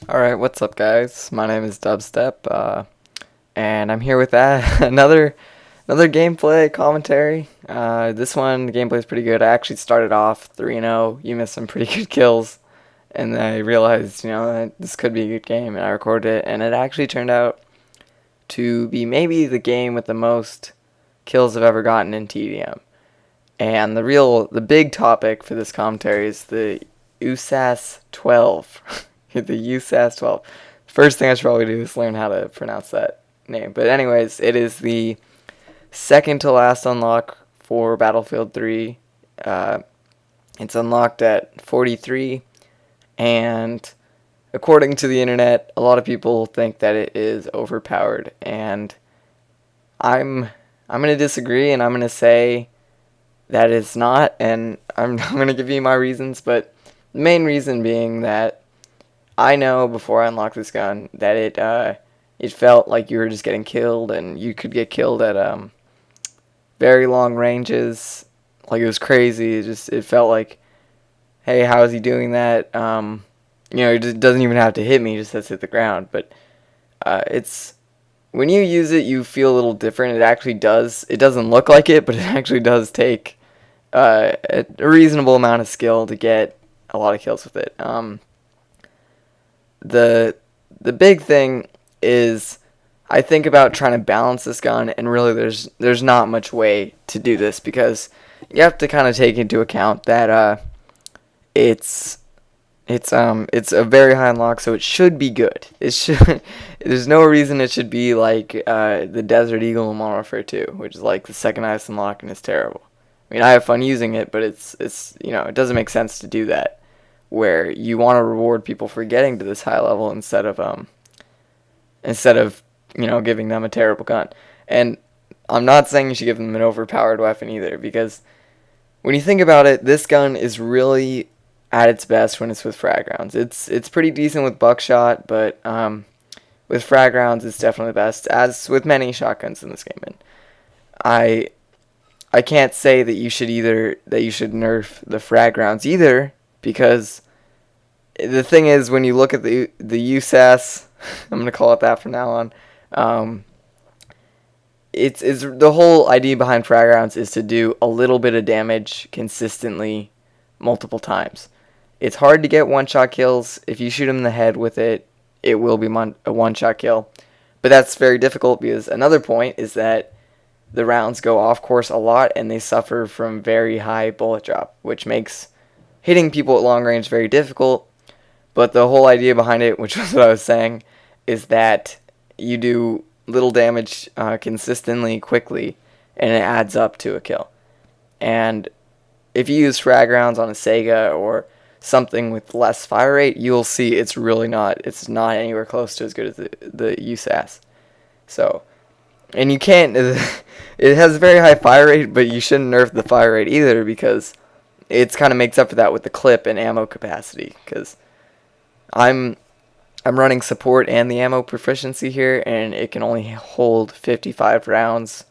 Alright, what's up guys? My name is Dubstep, and I'm here with that another gameplay commentary. This one, the gameplay is pretty good. I actually started off 3-0. You missed some pretty good kills, and I realized, that this could be a good game, and I recorded it, and it actually turned out to be maybe the game with the most kills I've ever gotten in TDM. And the big topic for this commentary is the USAS-12. The USAS-12. First thing I should probably do is learn how to pronounce that name. But anyways, it is the second to last unlock for Battlefield 3. It's unlocked at 43, and according to the internet, a lot of people think that it is overpowered, and I'm going to disagree, and I'm going to say that it's not, and I'm going to give you my reasons, but the main reason being that I know before I unlocked this gun that it felt like you were just getting killed, and you could get killed at very long ranges. Like, it was crazy. It felt like, hey, how is he doing that? He just doesn't even have to hit me; he just has to hit the ground. But it's when you use it, you feel a little different. It actually does. It doesn't look like it, but it actually does take a reasonable amount of skill to get a lot of kills with it. The big thing is I think about trying to balance this gun, and really there's not much way to do this, because you have to kind of take into account that it's a very high unlock, so it should be good. It should there's no reason it should be like the Desert Eagle in Modern Warfare 2, which is like the second highest unlock and is terrible. I mean, I have fun using it, but it's it doesn't make sense to do that, where you want to reward people for getting to this high level instead of giving them a terrible gun. And I'm not saying you should give them an overpowered weapon either, because when you think about it, this gun is really at its best when it's with frag rounds. It's pretty decent with buckshot, but with frag rounds it's definitely best, as with many shotguns in this game. And I can't say that you should nerf the frag rounds either, because the thing is, when you look at the USAS, I'm gonna call it that from now on. It's the whole idea behind frag rounds is to do a little bit of damage consistently, multiple times. It's hard to get one-shot kills. If you shoot him in the head with it, it will be a one-shot kill. But that's very difficult, because another point is that the rounds go off course a lot, and they suffer from very high bullet drop, which makes hitting people at long range very difficult. But the whole idea behind it, which was what I was saying, is that you do little damage consistently, quickly, and it adds up to a kill. And if you use frag rounds on a Sega or something with less fire rate, you'll see it's not anywhere close to as good as the USAS. So, and you can't, it has a very high fire rate, but you shouldn't nerf the fire rate either, because it kind of makes up for that with the clip and ammo capacity, because I'm running support and the ammo proficiency here, and it can only hold 55 rounds,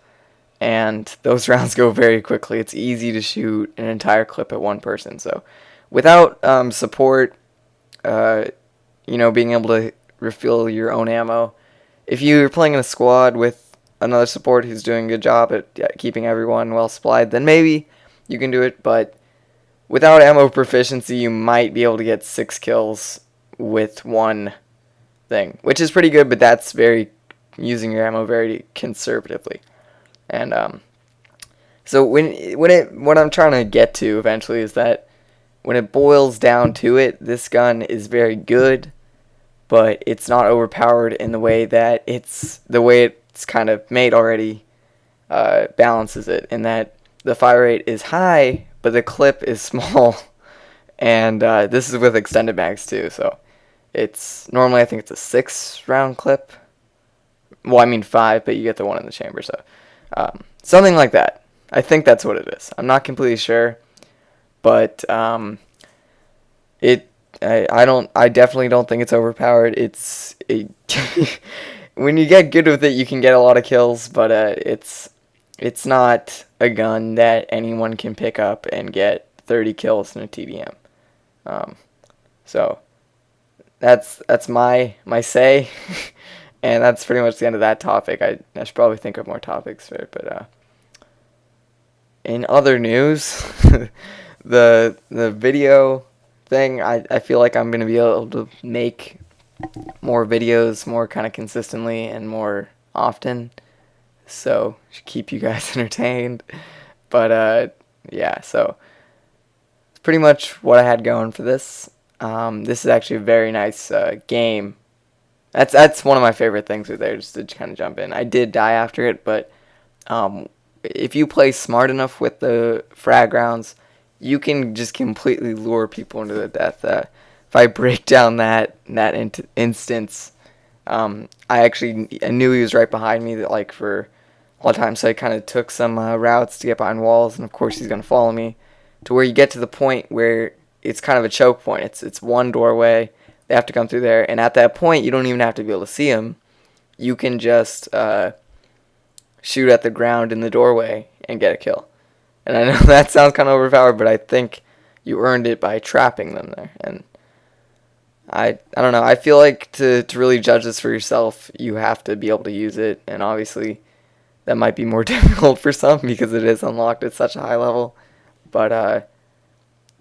and those rounds go very quickly. It's easy to shoot an entire clip at one person. So without support, being able to refill your own ammo, if you're playing in a squad with another support who's doing a good job at keeping everyone well supplied, then maybe you can do it. But without ammo proficiency, you might be able to get 6 kills with one thing, which is pretty good, but that's using your ammo very conservatively. And so what I'm trying to get to eventually is that when it boils down to it, this gun is very good, but it's not overpowered in the way that it's kind of made already balances it, in that the fire rate is high, but the clip is small. And this is with extended mags too, so it's normally, I think it's a 6-round clip. Well, I mean 5, but you get the one in the chamber, so something like that. I think that's what it is. I'm not completely sure, but I definitely don't think it's overpowered. When you get good with it, you can get a lot of kills, but it's not a gun that anyone can pick up and get 30 kills in a TDM. So that's my say, and that's pretty much the end of that topic. I should probably think of more topics for it, but in other news, the video thing, I feel like I'm gonna be able to make more videos more kind of consistently and more often, so should keep you guys entertained. But yeah, so it's pretty much what I had going for this. This is actually a very nice game. That's one of my favorite things right there, just to kind of jump in. I did die after it, but if you play smart enough with the frag rounds, you can just completely lure people into the death. If I break down that instance, I knew he was right behind me. That like for a lot of times, so I kind of took some routes to get behind walls, and of course he's gonna follow me to where you get to the point where it's kind of a choke point. It's one doorway. They have to come through there, and at that point, you don't even have to be able to see him. You can just shoot at the ground in the doorway and get a kill. And I know that sounds kind of overpowered, but I think you earned it by trapping them there. And I don't know. I feel like to really judge this for yourself, you have to be able to use it, and obviously that might be more difficult for some because it is unlocked at such a high level. But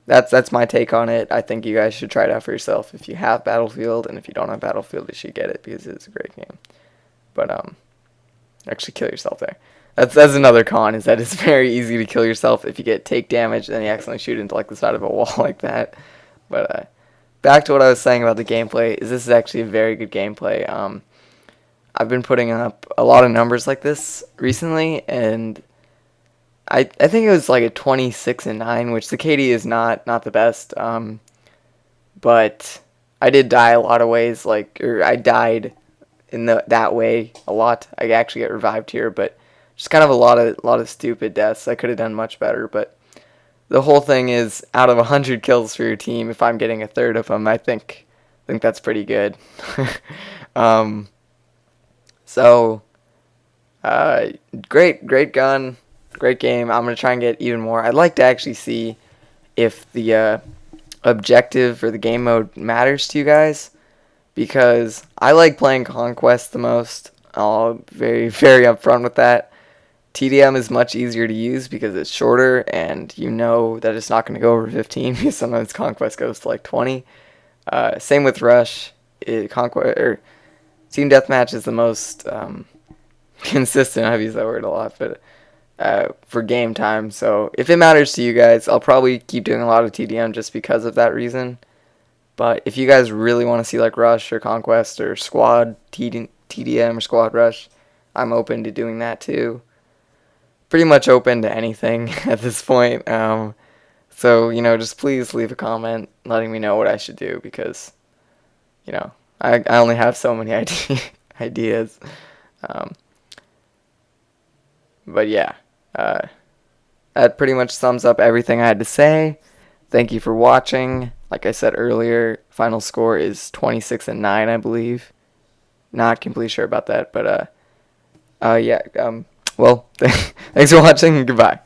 that's my take on it. I think you guys should try it out for yourself if you have Battlefield, and if you don't have Battlefield, you should get it because it's a great game. But actually kill yourself there. That's another con, is that it's very easy to kill yourself if you get take damage and then you accidentally shoot into like the side of a wall like that. But back to what I was saying about the gameplay, is this is actually a very good gameplay. I've been putting up a lot of numbers like this recently, and I think it was like a 26-9, which the KD is not the best. But I did die a lot of ways, or I died in that way a lot. I actually get revived here, but just kind of a lot of stupid deaths. I could have done much better, but the whole thing is, out of 100 kills for your team, if I'm getting a third of them, I think that's pretty good. So great gun. Great game. I'm going to try and get even more. I'd like to actually see if the objective or the game mode matters to you guys, because I like playing Conquest the most. I'll very, very upfront with that. TDM is much easier to use because it's shorter, and you know that it's not going to go over 15 because sometimes Conquest goes to like 20. Same with Rush. Conquest or Team Deathmatch is the most consistent. I've used that word a lot, but for game time. So if it matters to you guys, I'll probably keep doing a lot of TDM just because of that reason. But if you guys really want to see like Rush or Conquest or Squad TDM or Squad Rush, I'm open to doing that too. Pretty much open to anything at this point. So, just please leave a comment letting me know what I should do, because, I only have so many ideas. But yeah, that pretty much sums up everything I had to say. Thank you for watching. Like I said earlier, final score is 26-9, I believe. Not completely sure about that, but yeah. Well, thanks for watching. Goodbye.